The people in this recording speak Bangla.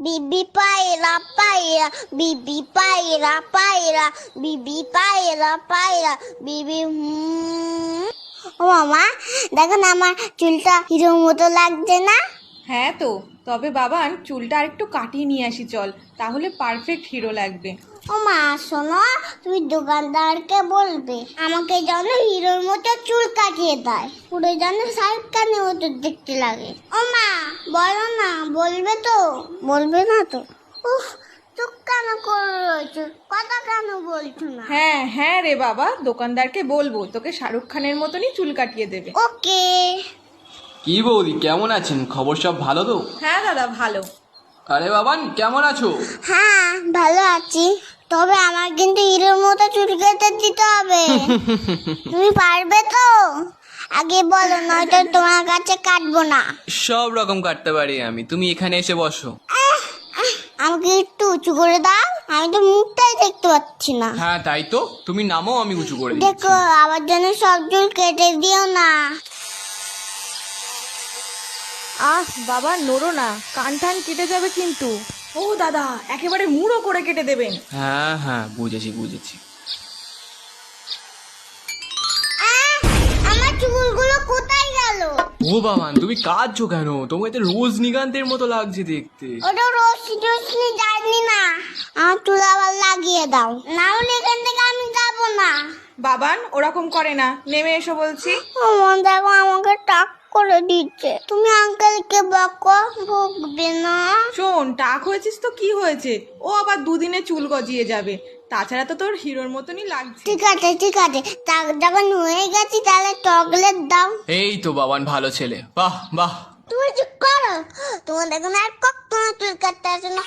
বিবি পায়রা পায়রা, বিবি পায়রা পায়রা, বিবি পায়রা পায়রা, বিবি ও মামা, দেখো না আমার চুলটা হিরোর মতো লাগছে না? হ্যাঁ তো, তবে বাবান চুলটা আরেকটু কাটিয়ে নিয়ে আসি চল, তাহলে পারফেক্ট হিরো লাগবে। ও মা শোনো, তুমি দোকানদারকে বলবে আমাকে যেন হিরোর মতো চুল কাটিয়ে দেয়, পুরো যেন শাহরুখ খানের মতো দেখতে লাগে। ও মা বলো না, বলবে তো? বলবে না তো? উফ, চুপ কেন করে রয়েছো, কথা কেন বলছো না? হ্যাঁ হ্যাঁ রে বাবা, দোকানদারকে বলবো তোকে শাহরুখ খানের মতনই চুল কাটিয়ে দেবে। ওকে। কি বৌদি, কেমন আছেন? খবর সব ভালো তো? হ্যাঁ দাদা ভালো। আরে বাবান, কেমন আছো? হ্যাঁ ভালো আছি, তবে আমার কিন্তু হিরোর মতো চুল কেটে দিতে হবে। তুমি পারবে তো? আগে বলো, নয়তো তোমার কাছে কাটবো না। সব রকম কাটতে পারি আমি, তুমি এখানে এসে বসো। আমাকে একটু উঁচু করে দাও, আমি তো মুখটাই দেখতে পাচ্ছি না। হ্যাঁ তাই তো, তুমি নামও, আমি উঁচু করে দিচ্ছি। দেখো আমার জন্য সব চুল কেটে দিও না। আহ বাবা নড়ো না, কান টান কেটে যাবে কিন্তু। ও দাদা, একেবারে মুড়ো করে কেটে দেবেন। হ্যাঁ হ্যাঁ, বুঝেছি বুঝেছি। আমার চুলগুলো কোথায় গেল? ও বাবান, তুমি কাঁদছো কেন? তোমাকে তো রজনীকান্তের মতো লাগছে দেখতে। ওটা রশ্মি যায়নি না, আমার চুল আবার লাগিয়ে দাও, না হলে এখান থেকে আমি যাবো না। বাবান ওরকম করে না, নেমে এসো বলছি। আমার দেখো আমাকে টাক করে দিচ্ছে, তুমি আঙ্কেলকে বকো, বকবে না। শোন, টাক হয়েছিস তো কি হয়েছে, ও আবার দুদিনে চুল গজিয়ে যাবে, তাছাড়া তো তোর হিরোর মতনই লাগছে। ঠিক আছে ঠিক আছে, টাক যখন হয়ে গেছি তাহলে চকলেট দাও। এই তো বাবান, ভালো ছেলে, বাহ বাহ। তুমি চুপ করো, তোমার দেখুন আর কখনো চুল কাটতে আসে না।